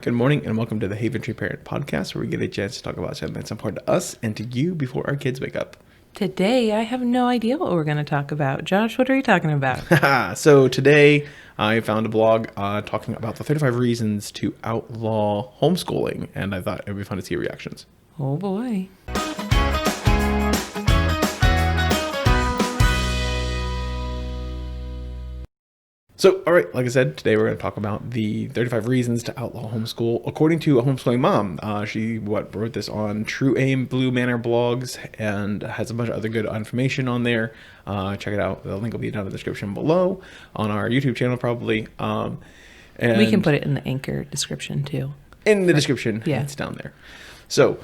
Good morning and welcome to the Haventree Parent Podcast, where we get a chance to talk about something that's important to us and to you before our kids wake up. Today, I have no idea what we're going to talk about. Josh, what are you talking about? So today, I found a blog talking about the 35 reasons to outlaw homeschooling, and I thought it would be fun to see your reactions. Oh boy. So, all right, like I said, today we're going to talk about the 35 reasons to outlaw homeschool. According to a homeschooling mom, she wrote this on True Aim, Blue Manor blogs, and has a bunch of other good information on there. Check it out. The link will be down in the description below on our YouTube channel, probably. And We can put it in the Anchor description too. in the description. Yeah. It's down there. So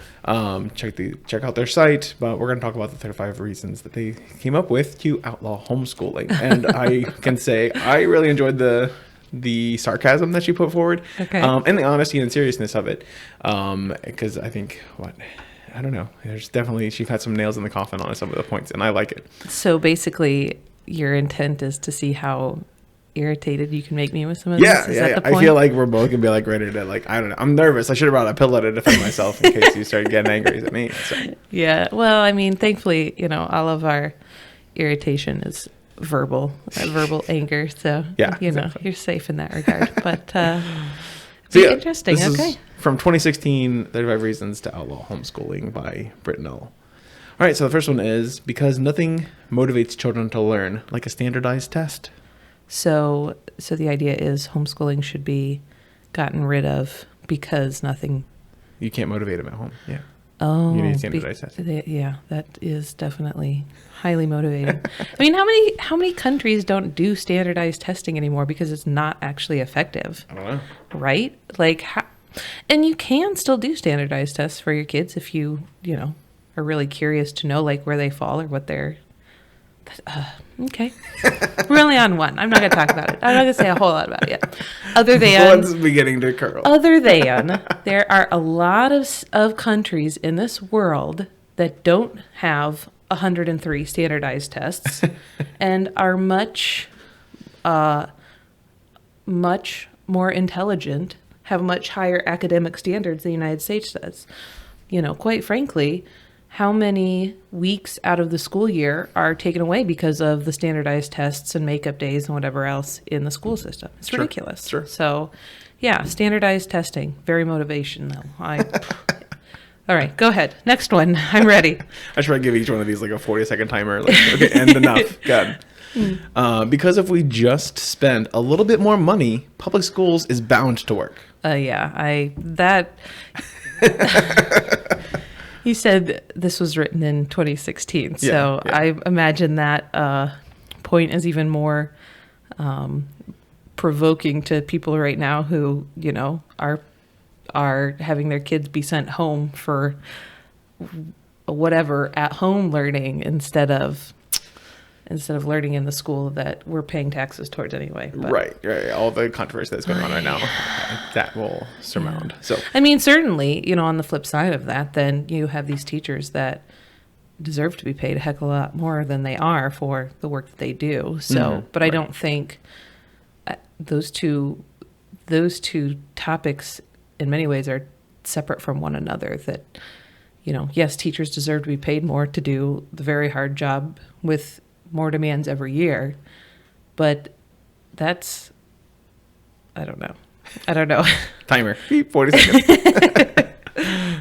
check out their site, but we're going to talk about the 35 reasons that they came up with to outlaw homeschooling. And I can say I really enjoyed the sarcasm that she put forward, Okay. And the honesty and seriousness of it, because I think I don't know. There's definitely she had some nails in the coffin on some of the points, and I like it. So basically, your intent is to see how irritated you can make me with some of this? Yeah. Is that the point? I feel like we're both gonna be like ready to I don't know. I'm nervous. I should have brought a pillow to defend myself in case you started getting angry at me. So. Yeah. Well, I mean, thankfully, all of our irritation is verbal anger. So, Yeah, exactly. You're safe in that regard. But interesting. This Okay. is from 2016, 35 Reasons to Outlaw Homeschooling by Britnell. All right, so the first one is because nothing motivates children to learn like a standardized test. So the idea is homeschooling should be gotten rid of because nothing. You can't motivate them at home. Yeah. Oh, You need standardized tests. Yeah, that is definitely highly motivating. I mean, how many countries don't do standardized testing anymore because it's not actually effective, I don't know. right? And you can still do standardized tests for your kids if you are really curious to know like where they fall or what they're. Okay. We're only on one. I'm not going to talk about it. I'm not going to say a whole lot about it yet. Other than One's beginning to curl. there are a lot of countries in this world that don't have 103 standardized tests and are much more intelligent, have much higher academic standards than the United States does. Quite frankly, how many weeks out of the school year are taken away because of the standardized tests and makeup days and whatever else in the school system? It's ridiculous. Sure. So, yeah, standardized testing, very motivational. All right, go ahead. Next one. I'm ready. I should probably give each one of these like a 40-second timer. Okay, and enough. God. Because if we just spend a little bit more money, public schools is bound to work. You said this was written in 2016, so Yeah. I imagine that point is even more provoking to people right now who, are having their kids be sent home for whatever at-home learning instead of learning in the school that we're paying taxes towards anyway. But. Right. All the controversy that's going on right now, that will surmount. Yeah. So, I mean, certainly, on the flip side of that, then you have these teachers that deserve to be paid a heck of a lot more than they are for the work that they do. So, but I don't think those two topics in many ways are separate from one another. That, yes, teachers deserve to be paid more to do the very hard job with more demands every year, but that's, I don't know. timer, 40 seconds.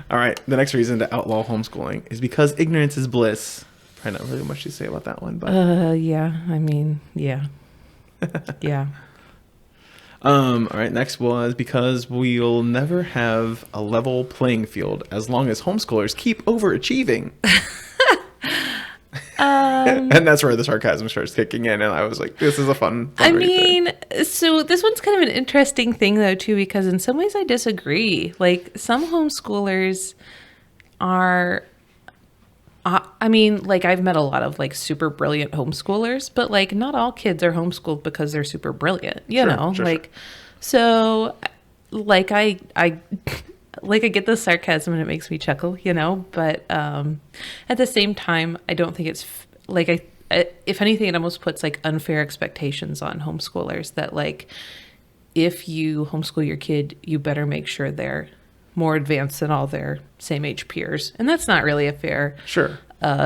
All right, the next reason to outlaw homeschooling is because ignorance is bliss. Probably not really much to say about that one, but yeah. All right, next was because we'll never have a level playing field as long as homeschoolers keep overachieving. And that's where the sarcasm starts kicking in, and I was like, this is a fun so this one's kind of an interesting thing though too, because in some ways I disagree. Like some homeschoolers are I've met a lot of like super brilliant homeschoolers, but like not all kids are homeschooled because they're super brilliant, Sure. So like I get the sarcasm and it makes me chuckle, but at the same time, I don't think it's if anything, it almost puts like unfair expectations on homeschoolers that like if you homeschool your kid, you better make sure they're more advanced than all their same age peers. And that's not really a fair Sure.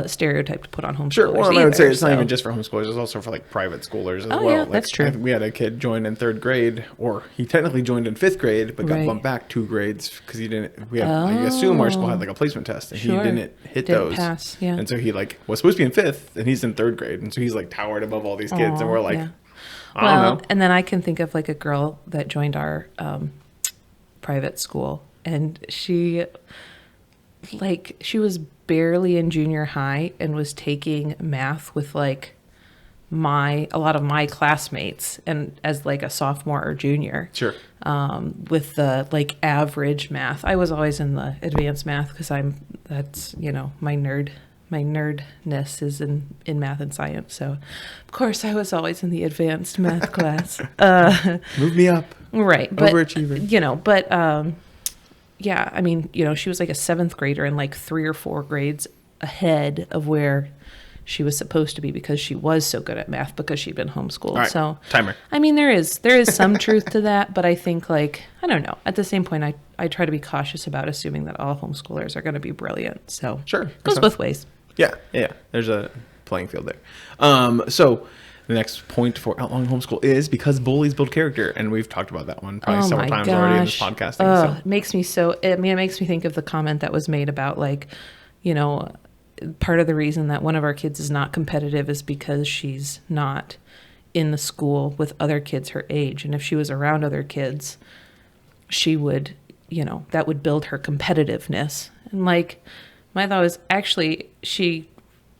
stereotype to put on homeschoolers. Sure. Well, I would either, say it's not so- even just for homeschoolers. It's also for like private schoolers as Oh, well. yeah, Like, that's true. We had a kid join in 3rd grade, or he technically joined in 5th grade, but got Right. bumped back 2 grades because he didn't. We had, I assume our school had like a placement test, and Sure. he didn't hit Didn't those. pass, yeah. And so he like was supposed to be in 5th, and he's in 3rd grade, and so he's like towered above all these kids, and we're like, yeah. I don't know. And then I can think of like a girl that joined our private school, and she was barely in junior high and was taking math with like a lot of my classmates, and as like a sophomore or junior. Sure. With the like average math. I was always in the advanced math because that's my nerdness is in math and science. So of course I was always in the advanced math class. Move me up. Right. But, Overachiever. Yeah, I mean, she was like a 7th grader and like 3 or 4 grades ahead of where she was supposed to be because she was so good at math because she'd been homeschooled. All right, So timer. I mean, there is some truth to that, but I think like, I don't know. At the same point, I try to be cautious about assuming that all homeschoolers are going to be brilliant. So Sure. it goes both ways. Yeah. There's a playing field there. So the next point for outlawing homeschool is because bullies build character, and we've talked about that one probably several times already in this podcasting. It makes me it makes me think of the comment that was made about like, part of the reason that one of our kids is not competitive is because she's not in the school with other kids her age. And if she was around other kids, she would, that would build her competitiveness. And like, my thought was actually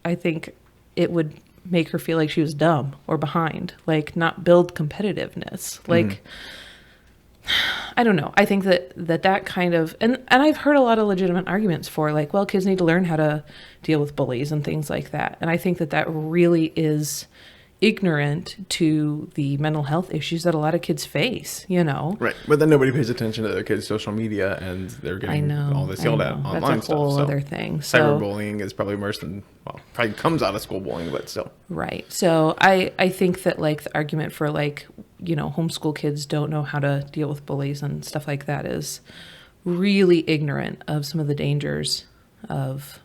I think it would make her feel like she was dumb or behind, like not build competitiveness. Like, I don't know. I think that kind of, and I've heard a lot of legitimate arguments for like, well, kids need to learn how to deal with bullies and things like that. And I think that really is ignorant to the mental health issues that a lot of kids face, Right. But then nobody pays attention to their kids' social media, and they're getting all this yelled at online stuff. That's a whole other thing. So, cyberbullying is probably worse than, probably comes out of school bullying, but still. Right. So I think that like the argument for like, homeschool kids don't know how to deal with bullies and stuff like that is really ignorant of some of the dangers of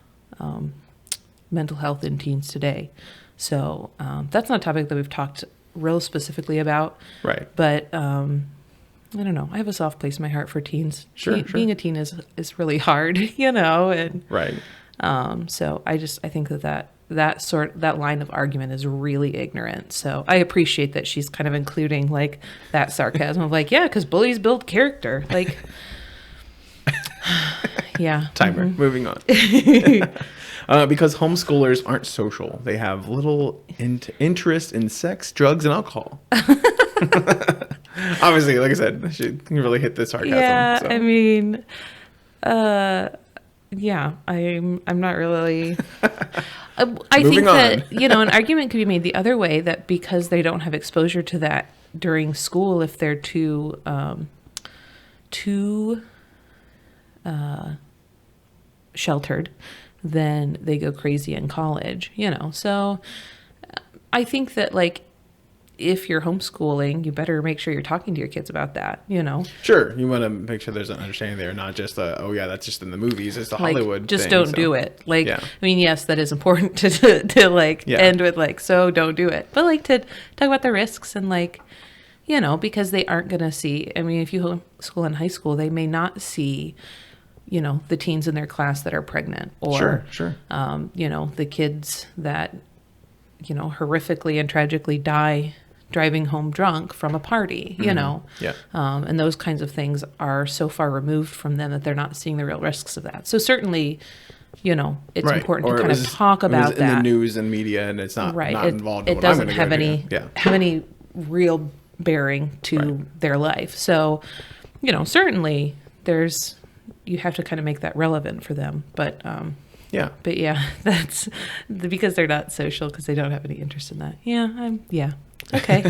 mental health in teens today. So that's not a topic that we've talked real specifically about. Right. But I don't know. I have a soft place in my heart for teens. Sure. Being a teen is really hard, and Right. so I think that line of argument is really ignorant. So I appreciate that she's kind of including like that sarcasm of like, yeah, because bullies build character. Like, yeah. Timer. Moving on. Because homeschoolers aren't social. They have little interest in sex, drugs, and alcohol. Obviously, like I said, she really hit the sarcasm. Yeah, so. I mean, yeah, I'm not really. I think that an argument could be made the other way, that because they don't have exposure to that during school, if they're too sheltered, then they go crazy in college. So I think that like, if you're homeschooling, you better make sure you're talking to your kids about that, Sure. You want to make sure there's an understanding there, not just that's just in the movies. It's the like, Hollywood just thing, don't so. do it. Like, Yeah. I mean, yes, that is important to like end with like, so don't do it. But like to talk about the risks and like, because they aren't going to see, I mean, if you homeschool in high school, they may not see, the teens in their class that are pregnant, or, Sure. The kids that, horrifically and tragically die driving home drunk from a party, Yeah. and those kinds of things are so far removed from them that they're not seeing the real risks of that. So certainly, it's important to kind of talk about that. In the news and media, and it's not involved. It doesn't have any real bearing to their life. So, certainly you have to kind of make that relevant for them. But that's because they're not social, because they don't have any interest in that. Okay.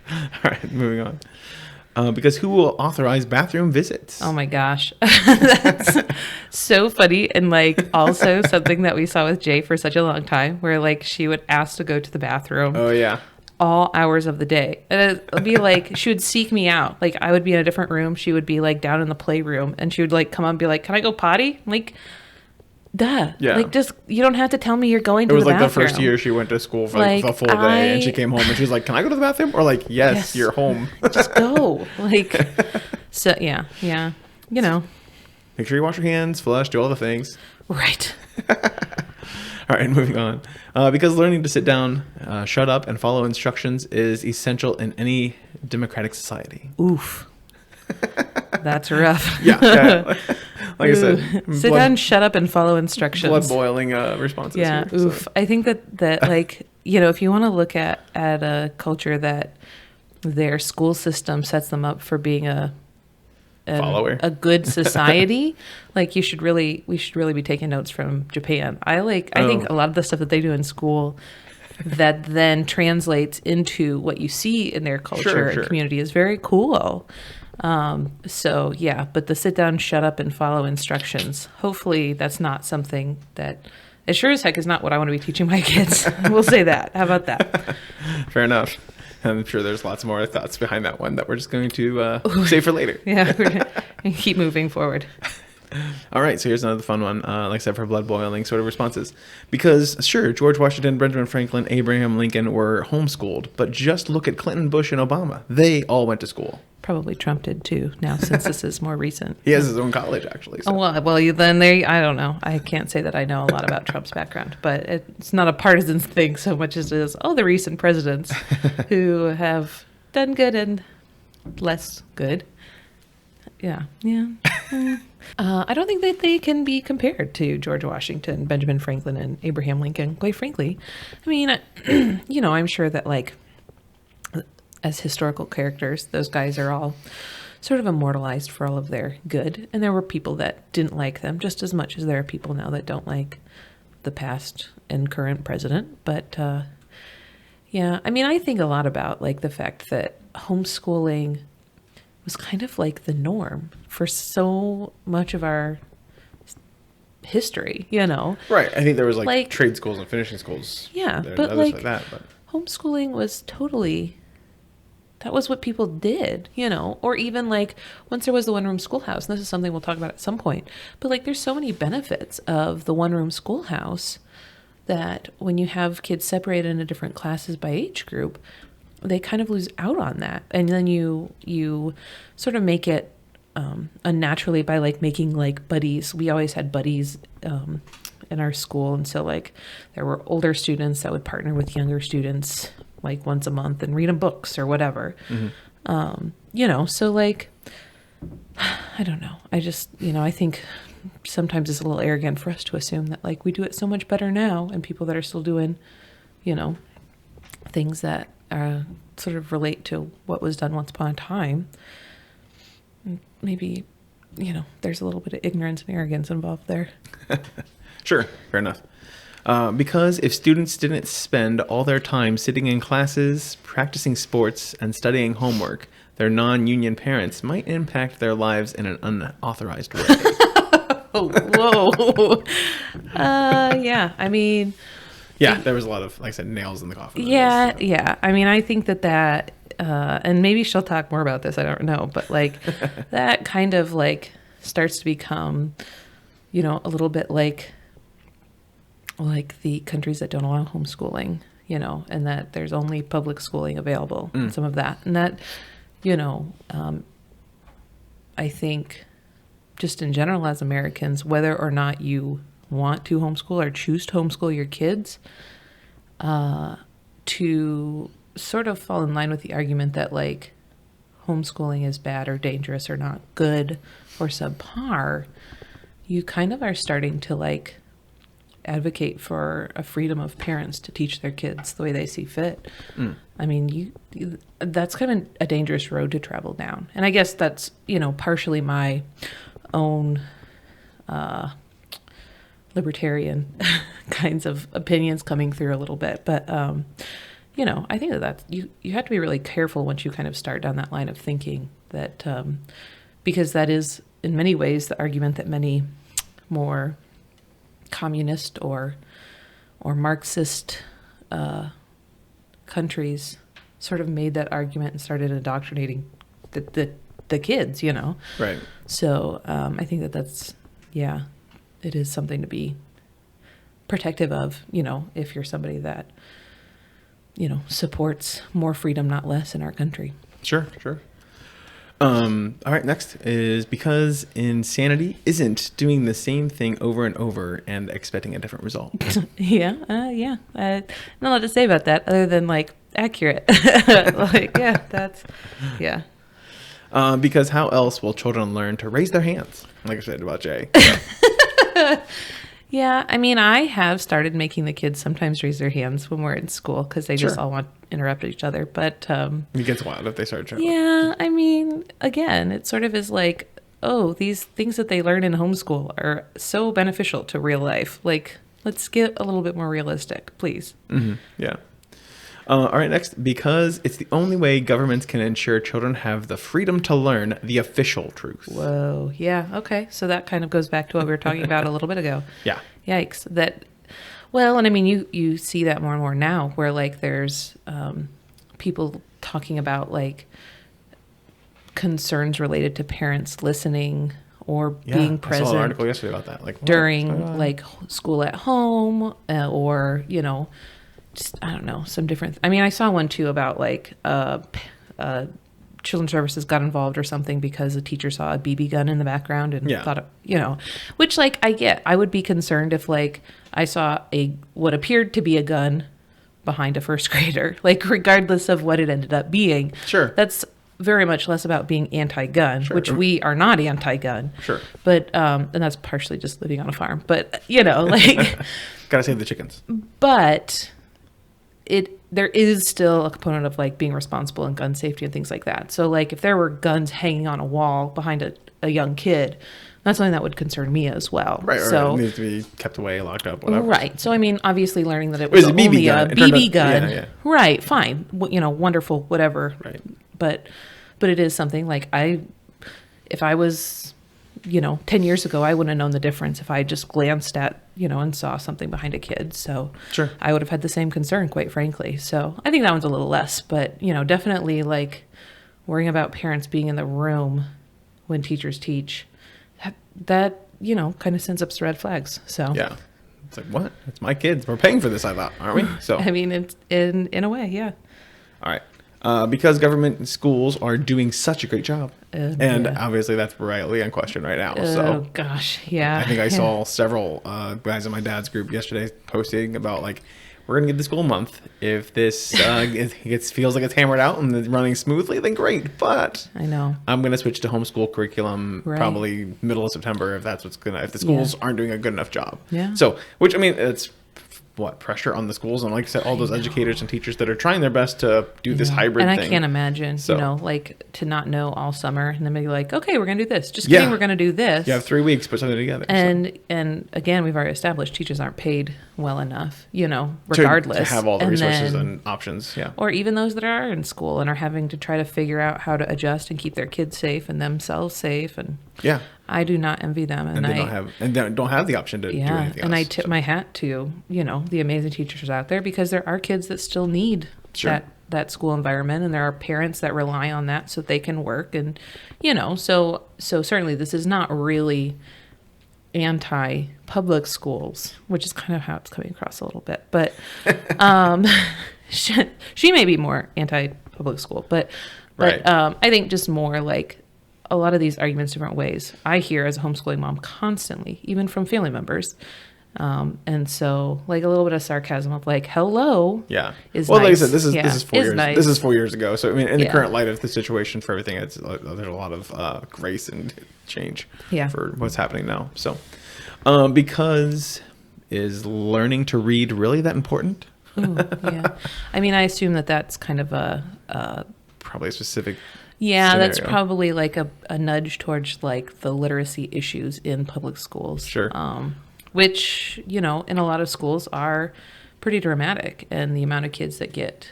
All right, moving on. Because who will authorize bathroom visits? Oh my gosh. That's so funny. And like also something that we saw with Jay for such a long time, where like she would ask to go to the bathroom. Oh yeah. all hours of the day. And it'd be like, she would seek me out. Like, I would be in a different room. She would be like down in the playroom, and she would like come up and be like, can I go potty? I'm like, duh. Yeah. Like, just, you don't have to tell me you're going to It was the like bathroom. the first year she went to school for like a full day, and she came home and she was like, can I go to the bathroom? Or like, yes. You're home. Just go. Like, so yeah. You know. Make sure you wash your hands, flush, do all the things. Right. All right, moving on. Because learning to sit down, shut up, and follow instructions is essential in any democratic society. Oof. That's rough. Yeah. Like I said, sit down, shut up, and follow instructions. Blood boiling responses. Yeah. Here, oof. so. I think that like, you know, if you want to look at a culture that their school system sets them up for being a follower, a good society, like we should really be taking notes from Japan. I think a lot of the stuff that they do in school that then translates into what you see in their culture and community is very cool. So yeah, but the sit down, shut up, and follow instructions, hopefully that's not something that, it sure as heck is not what I want to be teaching my kids. We'll say that. How about that? Fair enough. I'm sure there's lots more thoughts behind that one that we're just going to save for later. Yeah, we're going to keep moving forward. All right, so here's another fun one, like I said, for blood boiling sort of responses. Because, sure, George Washington, Benjamin Franklin, Abraham Lincoln were homeschooled, but just look at Clinton, Bush, and Obama. They all went to school. Probably Trump did too, now, since this is more recent. He has his own college, actually. So. Oh, well, then I don't know. I can't say that I know a lot about Trump's background, but it's not a partisan thing so much as it is, the recent presidents who have done good and less good. Yeah. I don't think that they can be compared to George Washington, Benjamin Franklin, and Abraham Lincoln, quite frankly. I mean, I'm sure that, like, as historical characters, those guys are all sort of immortalized for all of their good. And there were people that didn't like them just as much as there are people now that don't like the past and current president. But, yeah, I mean, I think a lot about, like, the fact that homeschooling was kind of like the norm for so much of our history, Right. I think there was like trade schools and finishing schools. Yeah, but homeschooling was totally, that was what people did, or even like once there was the one-room schoolhouse, and this is something we'll talk about at some point, but like there's so many benefits of the one-room schoolhouse that when you have kids separated into different classes by age group, they kind of lose out on that. And then you sort of make it unnaturally by like making like buddies. We always had buddies in our school. And so like there were older students that would partner with younger students like once a month and read them books or whatever. Mm-hmm. So like, I don't know. I just, I think sometimes it's a little arrogant for us to assume that like we do it so much better now, and people that are still doing, things that sort of relate to what was done once upon a time. Maybe, there's a little bit of ignorance and arrogance involved there. Sure, fair enough. Because if students didn't spend all their time sitting in classes, practicing sports, and studying homework, their non-union parents might impact their lives in an unauthorized way. Whoa. Yeah, I mean... Yeah, there was a lot of, like I said, nails in the coffin. Yeah. I mean, I think that, and maybe she'll talk more about this, I don't know, but like that kind of like starts to become, a little bit like the countries that don't allow homeschooling, and that there's only public schooling available, and some of that. And that, I think just in general as Americans, whether or not you want to homeschool or choose to homeschool your kids, to sort of fall in line with the argument that like homeschooling is bad or dangerous or not good or subpar, you kind of are starting to like advocate for a freedom of parents to teach their kids the way they see fit. I mean, that's kind of a dangerous road to travel down. And I guess that's, partially my own libertarian kinds of opinions coming through a little bit. But, I think that you have to be really careful once you kind of start down that line of thinking that, because that is in many ways the argument that many more communist or Marxist countries sort of made that argument and started indoctrinating the kids, Right. So I think that's, yeah, it is something to be protective of, if you're somebody that, supports more freedom, not less, in our country. Sure. All right, next is because insanity isn't doing the same thing over and over and expecting a different result. Yeah. Not a lot to say about that other than accurate. Yeah. Because how else will children learn to raise their hands? Like I said about Jay. Yeah, I mean, I have started making the kids sometimes raise their hands when we're in school because they just all want to interrupt each other. But it gets wild if they start trying. Yeah, I mean, again, it sort of is like, oh, these things that they learn in homeschool are so beneficial to real life. Let's get a little bit more realistic, please. Mm-hmm. Yeah. All right, next, because it's the only way governments can ensure children have the freedom to learn the official truth. Whoa. Yeah. Okay. So that kind of goes back to what we were talking about a little bit ago. Yeah. Yikes. And I mean, you see that more and more now where there's people talking about concerns related to parents listening or being present. I saw an article yesterday about that. During school at home or, just, I don't know, some different. I mean, I saw one too about children's services got involved or something because a teacher saw a BB gun in the background and thought, which I get. I would be concerned if I saw what appeared to be a gun behind a first grader, regardless of what it ended up being. Sure. That's very much less about being anti-gun, which we are not anti-gun. Sure. But, and that's partially just living on a farm, but Gotta save the chickens. But there is still a component of being responsible and gun safety and things like that. So if there were guns hanging on a wall behind a young kid, that's something that would concern me as well. Right. So it needs to be kept away, locked up, whatever. Right. So I mean, obviously learning that it was only a BB gun. Yeah. Right. Fine. Wonderful. Whatever. Right. But it is something if I was 10 years ago, I wouldn't have known the difference if I just glanced at, and saw something behind a kid. So sure. I would have had the same concern, quite frankly. So I think that one's a little less, but, definitely worrying about parents being in the room when teachers teach, that kind of sends up red flags. So yeah, it's what? It's my kids. We're paying for this, I thought, aren't we? So I mean, it's in a way, yeah. All right. Because government schools are doing such a great job. And obviously that's rightly in question right now. Oh, gosh. Yeah. I think I saw several guys in my dad's group yesterday posting about we're going to get the school month. If this feels like it's hammered out and it's running smoothly, then great. But I know I'm going to switch to homeschool curriculum probably middle of September if the schools aren't doing a good enough job. Yeah. So, which I mean, it's pressure on the schools and like I said, all those educators and teachers that are trying their best to do this hybrid thing. And I can't imagine, to not know all summer and then be okay, we're going to do this. Just kidding, we're going to do this. You have 3 weeks, put something together. And again, we've already established teachers aren't paid well enough, regardless. To have all the resources and options, Or even those that are in school and are having to try to figure out how to adjust and keep their kids safe and themselves safe. And I do not envy them. And they don't have the option to do anything else. And I tip my hat to, the amazing teachers out there because there are kids that still need that school environment and there are parents that rely on that so they can work. And, so certainly this is not really anti-public schools, which is kind of how it's coming across a little bit. But she may be more anti-public school, but I think just more a lot of these arguments different ways. I hear as a homeschooling mom constantly, even from family members. And so a little bit of sarcasm of hello. Yeah. Is well, nice. Like I said, this is 4 years. Nice. This is 4 years ago. So I mean, in the current light of the situation for everything, there's a lot of grace and change for what's happening now. So, because is learning to read really that important? Ooh, yeah. I mean, I assume that's kind of probably a specific. Yeah, scenario. that's probably a nudge towards the literacy issues in public schools. Sure. Which, in a lot of schools are pretty dramatic. And the amount of kids that get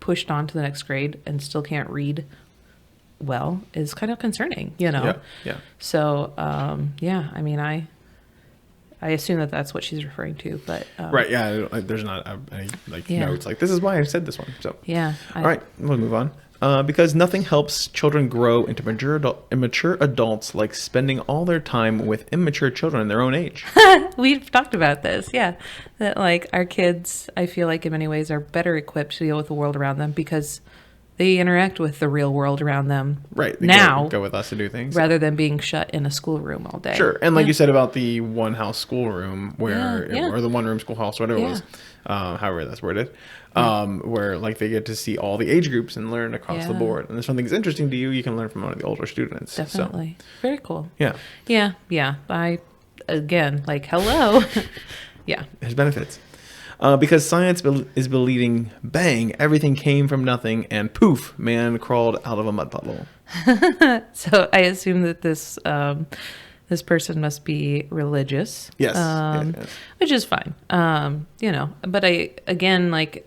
pushed on to the next grade and still can't read well is kind of concerning, Yeah. So, I mean, I assume that that's what she's referring to, but Right. Yeah. There's not any Yeah. notes like this is why I said this one. So yeah. all right, we'll move on. Because nothing helps children grow into immature adults like spending all their time with immature children their own age. We've talked about this, yeah. That like our kids, I feel like in many ways are better equipped to deal with the world around them because they interact with the real world around them Right. They now go with us to do things. rather than being shut in a schoolroom all day. Sure. And like Yeah. you said about the one house schoolroom where, Yeah, yeah. or the one room schoolhouse, whatever it was, however that's worded, where like they get to see all the age groups and learn across the Yeah. board. And if something's interesting to you, you can learn from one of the older students. Definitely. Very cool. So, yeah. Yeah, yeah. Again, like, hello. Yeah. There's benefits. Because science is believing, bang, everything came from nothing, and poof, man crawled out of a mud puddle. So I assume that this person must be religious. Yes. Yes. Which is fine. But again, like,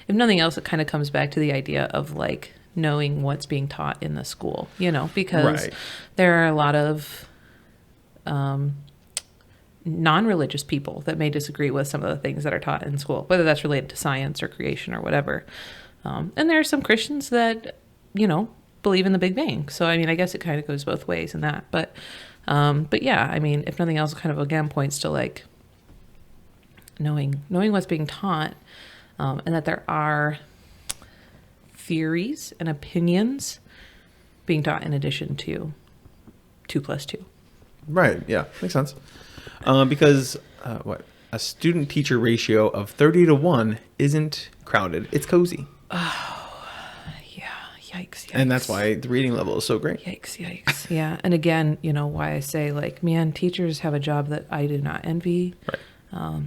if nothing else, it kind of comes back to the idea of like knowing what's being taught in the school, because Right. there are a lot of non-religious people that may disagree with some of the things that are taught in school, whether that's related to science or creation or whatever. And there are some Christians that, believe in the Big Bang. So, I mean, I guess it kind of goes both ways in that. But yeah, I mean, if nothing else, it kind of again points to like knowing what's being taught, and that there are theories and opinions being taught in addition to 2 + 2. Right. Yeah. Makes sense. Because a student-teacher ratio of 30-1 isn't crowded. It's cozy. Yeah. Yikes. And that's why the reading level is so great. Yikes. Yeah. And again, why I say like, man, teachers have a job that I do not envy. Right.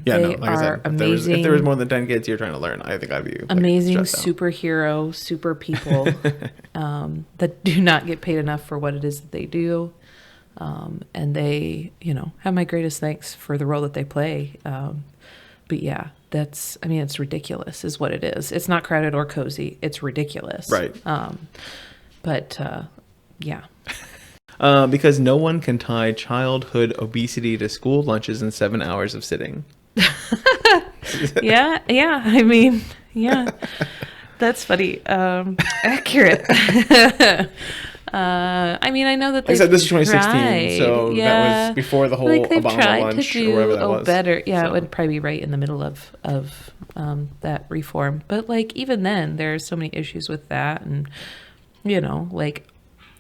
They Like I are said, amazing. if there was more than 10 kids you're trying to learn, I think I'd be like, amazing stressed out. superhero, super people that do not get paid enough for what it is that they do. And they, have my greatest thanks for the role that they play. But yeah, it's ridiculous is what it is. It's not crowded or cozy. It's ridiculous. Right. Yeah. Because no one can tie childhood obesity to school lunches in 7 hours of sitting. Yeah. I mean, yeah, that's funny. Accurate. I know that Like I said, this is tried. 2016, so that was before the whole like they've Obama tried lunch to do or whatever that was. better. Yeah, So. it would probably be right in the middle of that reform. But like even then, there's so many issues with that, and like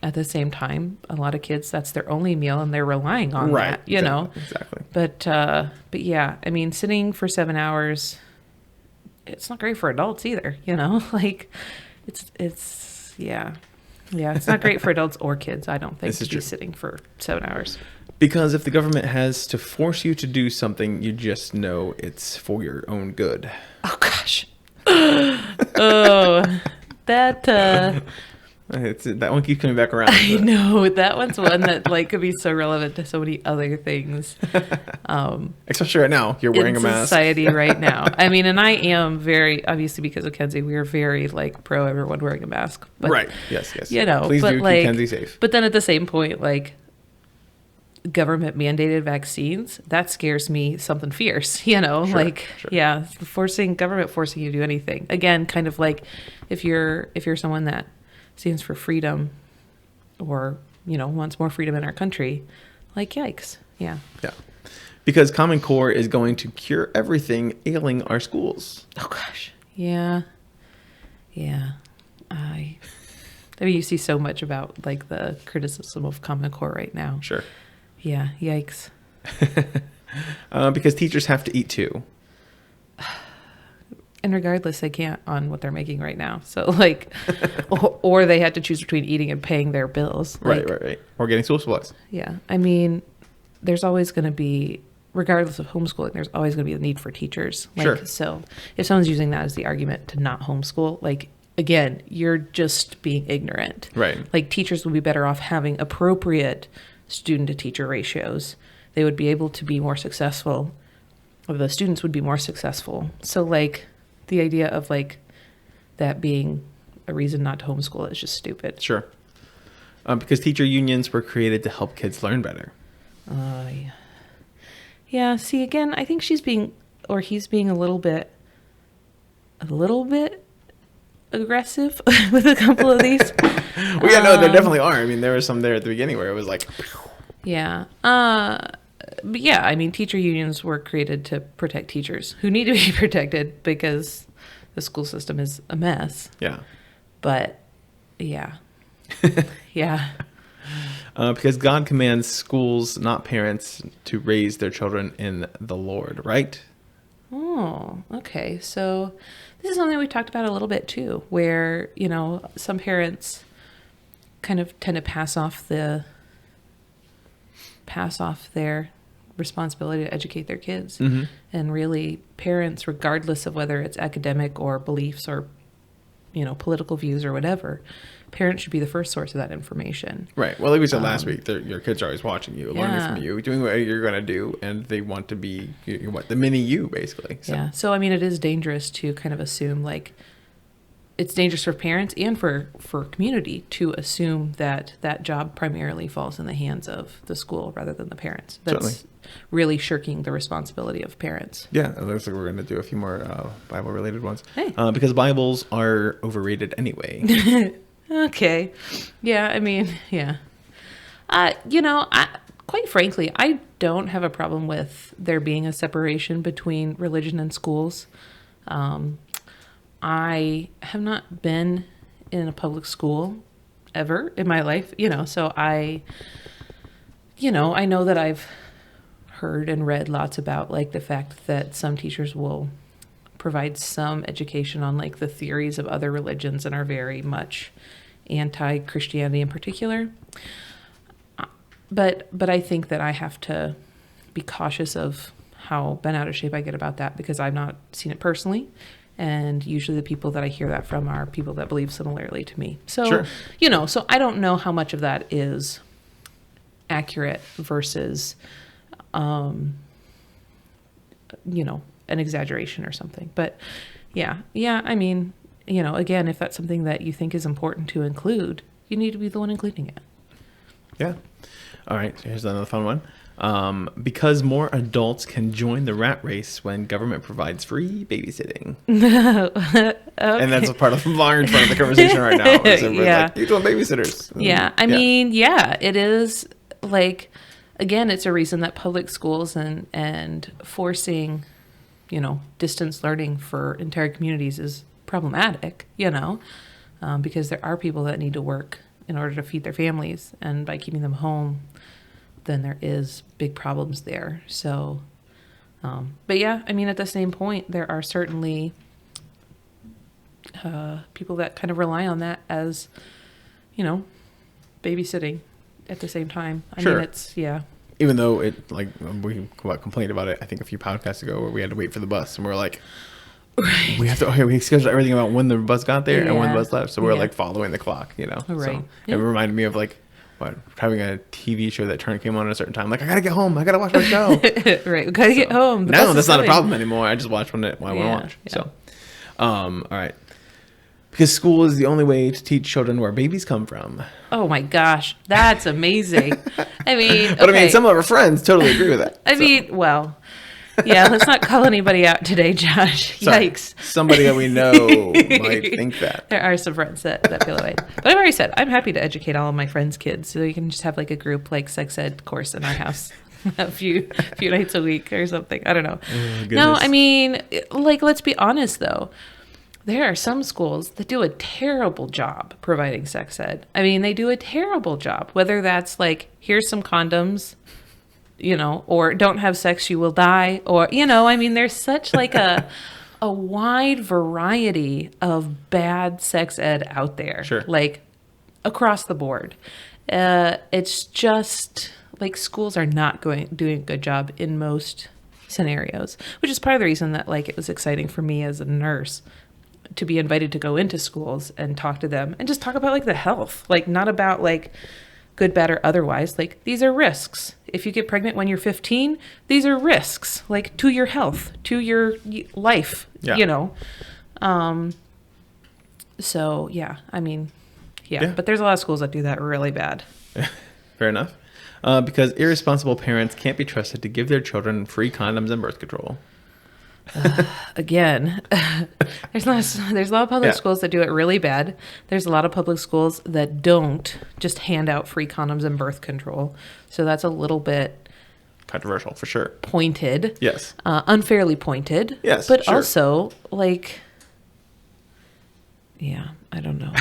at the same time, a lot of kids that's their only meal, and they're relying on Right. that. Exactly. But yeah, I mean, sitting for 7 hours, it's not great for adults either. Like it's yeah. Yeah, it's not great for adults or kids, I don't think, This is to be true. sitting for 7 hours. Because if the government has to force you to do something, you just know it's for your own good. Oh, gosh. Oh, that, That one keeps coming back around. I know, that one's one that, like, could be so relevant to so many other things. Especially right now, you're wearing in a mask. society right now. I mean, and I am very, obviously because of Kenzie, we are very, like, pro everyone wearing a mask. But, Right. Yes. but Please do like, keep Kenzie safe. But then at the same point, like, government mandated vaccines, that scares me something fierce, Sure. Yeah, government forcing you to do anything. Again, kind of like if you're someone that stands for freedom or, wants more freedom in our country, like, yikes. Yeah. Yeah. Because Common Core is going to cure everything ailing our schools. Oh, gosh. Yeah. Yeah. I mean, you see so much about, like, the criticism of Common Core right now. Sure. Yeah. Yikes. Because teachers have to eat too. And regardless, they can't on what they're making right now. So, like, or they had to choose between eating and paying their bills. Like, Right. Or getting school supplies. Yeah. I mean, there's always going to be, regardless of homeschooling, there's always going to be the need for teachers. Like, Sure. So if someone's using that as the argument to not homeschool, like, again, you're just being ignorant. Right. Like, teachers would be better off having appropriate student to teacher ratios. They would be able to be more successful, or the students would be more successful. So, like, the idea of, like, that being a reason not to homeschool is just stupid. Sure. Because teacher unions were created to help kids learn better. Yeah. Yeah, see, again, I think he's being a little bit aggressive with a couple of these. Well, yeah, no, there definitely are. I mean, there was some there at the beginning where it was like, Yeah. But yeah, I mean, teacher unions were created to protect teachers who need to be protected because the school system is a mess. yeah. But yeah. Yeah. Because God commands schools, not parents, to raise their children in the Lord, right? Oh, okay. So this is something we talked about a little bit too, where, some parents kind of tend to pass off their responsibility to educate their kids. Mm-hmm. And really, parents, regardless of whether it's academic or beliefs or, political views or whatever, parents should be the first source of that information. Right. Well, like we said last week, your kids are always watching you, learning Yeah. from you, doing what you're going to do, and they want to be the mini you, basically. So. Yeah. So, I mean, it is dangerous to kind of assume, like, it's dangerous for parents and for community to assume that job primarily falls in the hands of the school rather than the parents. That's Certainly. really shirking the responsibility of parents. Yeah, it looks like we're going to do a few more Bible-related ones. Hey. Because Bibles are overrated anyway. Okay. Yeah, I mean, yeah. Quite frankly, I don't have a problem with there being a separation between religion and schools. I have not been in a public school ever in my life, so I know that I've heard and read lots about, like, the fact that some teachers will provide some education on, like, the theories of other religions and are very much anti-Christianity in particular. But I think that I have to be cautious of how bent out of shape I get about that because I've not seen it personally. And usually the people that I hear that from are people that believe similarly to me. So, Sure. So I don't know how much of that is accurate versus, an exaggeration or something. But yeah, I mean, again, if that's something that you think is important to include, you need to be the one including it. Yeah. All right. Here's another fun one. Because more adults can join the rat race when government provides free babysitting. Okay. And that's a part of the large part of the conversation right now. Like, you want babysitters. Yeah. I mean, it is, like, again, it's a reason that public schools and forcing, distance learning for entire communities is problematic, because there are people that need to work in order to feed their families. And by keeping them home, then there is big problems there. So, but yeah, I mean, at the same point, there are certainly people that kind of rely on that as, babysitting at the same time. I mean, it's, Even though we complained about it, I think a few podcasts ago where we had to wait for the bus and we're like, right. we scheduled everything about when the bus got there and when the bus left. So we're like following the clock, Right. So it reminded me of having a TV show that came on at a certain time. Like, I gotta get home. I gotta watch my show. Right. We gotta get home. Now that's not a problem anymore. I just watch when I want to watch. Yeah. So, all right. Because school is the only way to teach children where babies come from. Oh my gosh, that's amazing. I mean, But I mean, some of our friends totally agree with that. Let's not call anybody out today, Josh. Sorry. Yikes. Somebody that we know might think that. There are some friends that feel that way. But I've already said, I'm happy to educate all of my friends' kids. So you can just have like a group, like sex ed course in our house a few nights a week or something. I don't know. Oh, No, I mean, like, let's be honest, though. There are some schools that do a terrible job providing sex ed. I mean, they do a terrible job, whether that's like, here's some condoms, or don't have sex, you will die. Or, I mean, there's such like a wide variety of bad sex ed out there. Sure. Like across the board. It's just like schools are not doing a good job in most scenarios, which is part of the reason that like it was exciting for me as a nurse to be invited to go into schools and talk to them and just talk about like the health, like not about like good, bad, or otherwise. Like, these are risks. If you get pregnant when you're 15, these are risks, like to your health, to your life, So yeah, I mean, yeah, but there's a lot of schools that do that really bad. Fair enough. Because irresponsible parents can't be trusted to give their children free condoms and birth control. Again, there's a lot of public Yeah. schools that do it really bad. There's a lot of public schools that don't just hand out free condoms and birth control. So that's a little bit Controversial, for sure. pointed. Yes. Unfairly pointed. Yes, But sure. also, like, yeah, I don't know.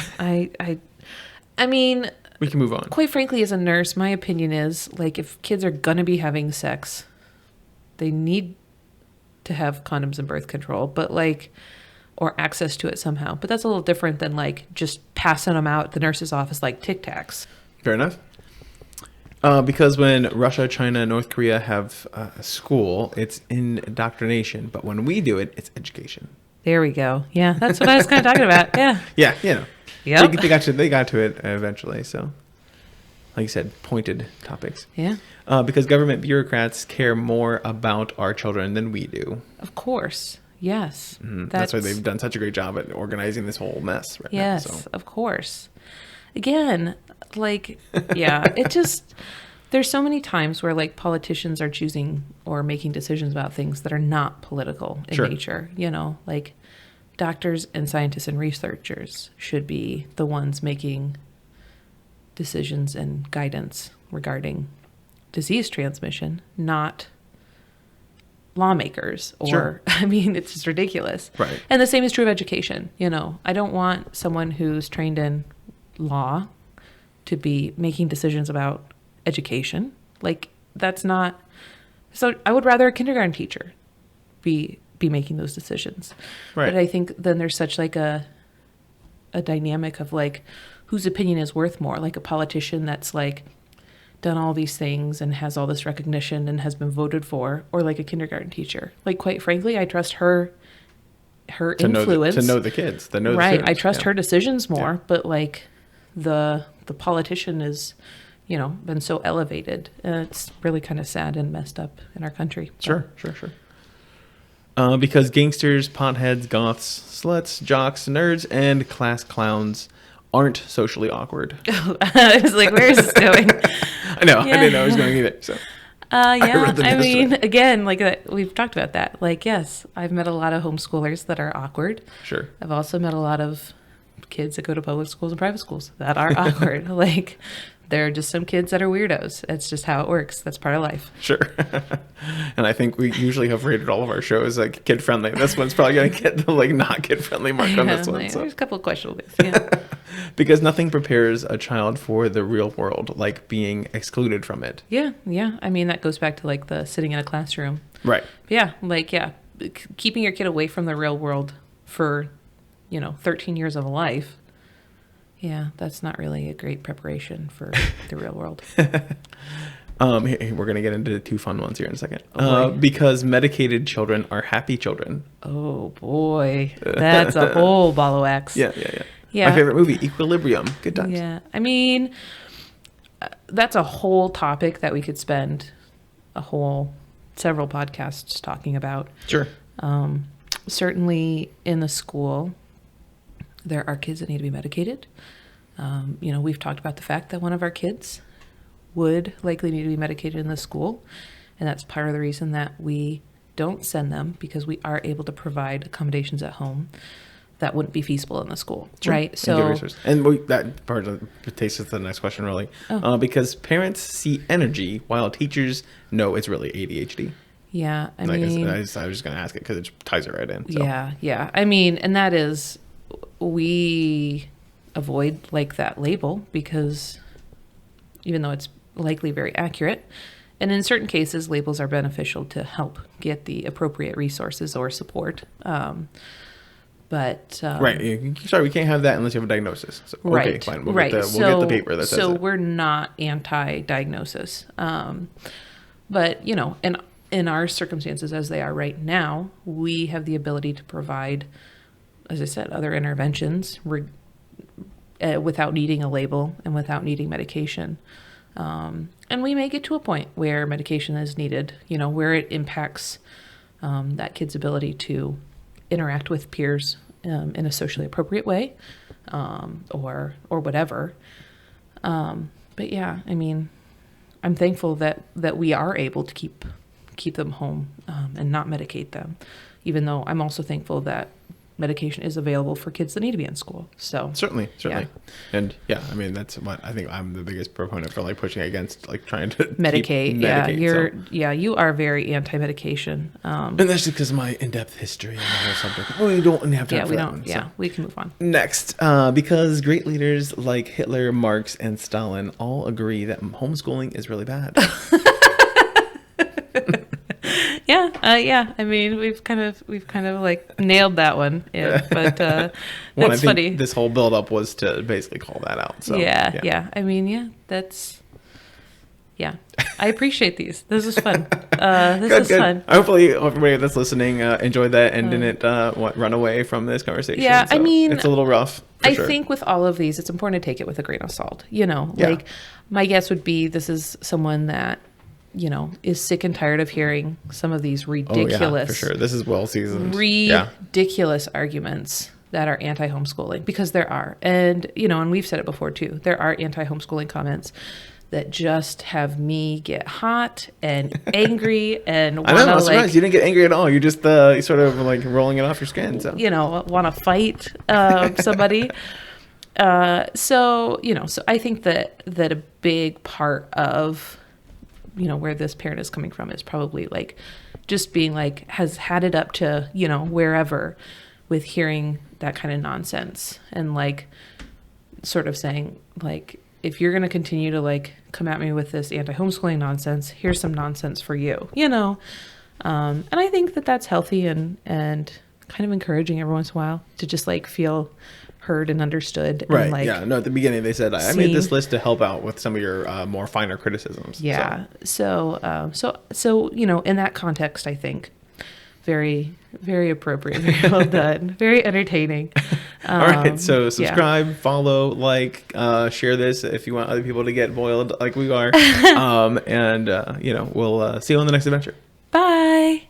I mean, We can move on. quite frankly, as a nurse, my opinion is, like, if kids are going to be having sex, they need to have condoms and birth control, but like, or access to it somehow. But that's a little different than like just passing them out at the nurse's office like Tic Tacs. Fair enough. Because when Russia, China, and North Korea have school, it's indoctrination. But when we do it, it's education. There we go. Yeah, that's what I was kind of talking about. Yeah. Yeah, you know. Yep. They got to it eventually. So, like you said, pointed topics. Yeah. Because government bureaucrats care more about our children than we do. Of course. Yes. That's why they've done such a great job at organizing this whole mess right Yes, now. So. of course. Again, like, yeah, it just, there's so many times where like politicians are choosing or making decisions about things that are not political in Sure. nature, you know, like doctors and scientists and researchers should be the ones making decisions and guidance regarding disease transmission, not lawmakers or Sure. I mean, it's just ridiculous. Right. And the same is true of education. You know, I don't want someone who's trained in law to be making decisions about education. Like, that's not, so I would rather a kindergarten teacher be making those decisions. Right. But I think then there's such like a dynamic of like whose opinion is worth more, like a politician that's like done all these things and has all this recognition and has been voted for, or like a kindergarten teacher. Like, quite frankly, I trust her influence to know the kids, the right. students. I trust Yeah. her decisions more, but like the politician is, you know, been so elevated. It's really kind of sad and messed up in our country. Sure. Because gangsters, potheads, goths, sluts, jocks, nerds, and class clowns aren't socially awkward. I was like, where is this going? I know. Yeah. I didn't know I was going either. So Yeah, read the I next mean, one. again, like we've talked about that. Like, yes, I've met a lot of homeschoolers that are awkward. sure. I've also met a lot of kids that go to public schools and private schools that are awkward. Like, there are just some kids that are weirdos. It's just how it works. That's part of life. Sure. And I think we usually have rated all of our shows like kid friendly. This one's probably going to get the like not kid friendly mark on this one. Like, So. there's a couple of questionable bits. Yeah. Because nothing prepares a child for the real world like being excluded from it. Yeah. I mean, that goes back to like the sitting in a classroom. Right. Yeah. Like, yeah, keeping your kid away from the real world for, 13 years of life. Yeah, that's not really a great preparation for the real world. We're going to get into the two fun ones here in a second. Oh, boy. Because medicated children are happy children. Oh boy, that's a whole ball of wax. Yeah. Yeah. My favorite movie, Equilibrium. Good times. Yeah, I mean, that's a whole topic that we could spend several podcasts talking about. Sure. Certainly in the school, there are kids that need to be medicated. We've talked about the fact that one of our kids would likely need to be medicated in the school. And that's part of the reason that we don't send them, because we are able to provide accommodations at home that wouldn't be feasible in the school. Sure. Right. That part takes us to the next question, really. Because parents see energy while teachers know it's really ADHD. Yeah. I I mean, was just going to ask it because it ties it right in. So. Yeah. I mean, and that is, we avoid like that label because even though it's likely very accurate, and in certain cases, labels are beneficial to help get the appropriate resources or support. Right. Sorry, we can't have that unless you have a diagnosis. So, Right. Okay, fine. We'll right. get the paper that says so it. we're not anti-diagnosis. But, in our circumstances as they are right now, we have the ability to provide, as I said, other interventions without needing a label and without needing medication. And we may get to a point where medication is needed, where it impacts that kid's ability to interact with peers in a socially appropriate way, or whatever. But yeah, I mean, I'm thankful that we are able to keep them home and not medicate them, even though I'm also thankful that medication is available for kids that need to be in school. So certainly. And I mean, that's what I think I'm the biggest proponent for, like pushing against like trying to medicate. You are very anti-medication. And that's just because of my in-depth history on the whole subject. We don't have time for that one. Yeah, we can move on. Next, because great leaders like Hitler, Marx, and Stalin all agree that homeschooling is really bad. Yeah. I mean, we've kind of like nailed that one. Yeah, but that's I think funny. This whole build-up was to basically call that out. So yeah. I mean, that's. Yeah, I appreciate these. This is fun. This is fun. Hopefully, everybody that's listening enjoyed that and didn't run away from this conversation. Yeah, so I mean, it's a little rough. I think with all of these, it's important to take it with a grain of salt. Like my guess would be this is someone that is sick and tired of hearing some of these ridiculous, for sure. This is well seasoned, ridiculous arguments that are anti-homeschooling, because there are, and and we've said it before too. There are anti-homeschooling comments that just have me get hot and angry and I know, I'm surprised you didn't get angry at all. You just sort of like rolling it off your skin. So want to fight somebody. So I think that a big part of where this parent is coming from is probably like just being like, has had it up to, wherever with hearing that kind of nonsense, and like sort of saying like, if you're going to continue to like come at me with this anti-homeschooling nonsense, here's some nonsense for you, and I think that that's healthy and kind of encouraging every once in a while to just like feel heard and understood. Right. And, like, at the beginning they said, I made this list to help out with some of your more finer criticisms. Yeah. So in that context, I think very, very appropriate, very well done, very entertaining. All right. So subscribe, follow, like, share this if you want other people to get boiled like we are. And we'll see you on the next adventure. Bye.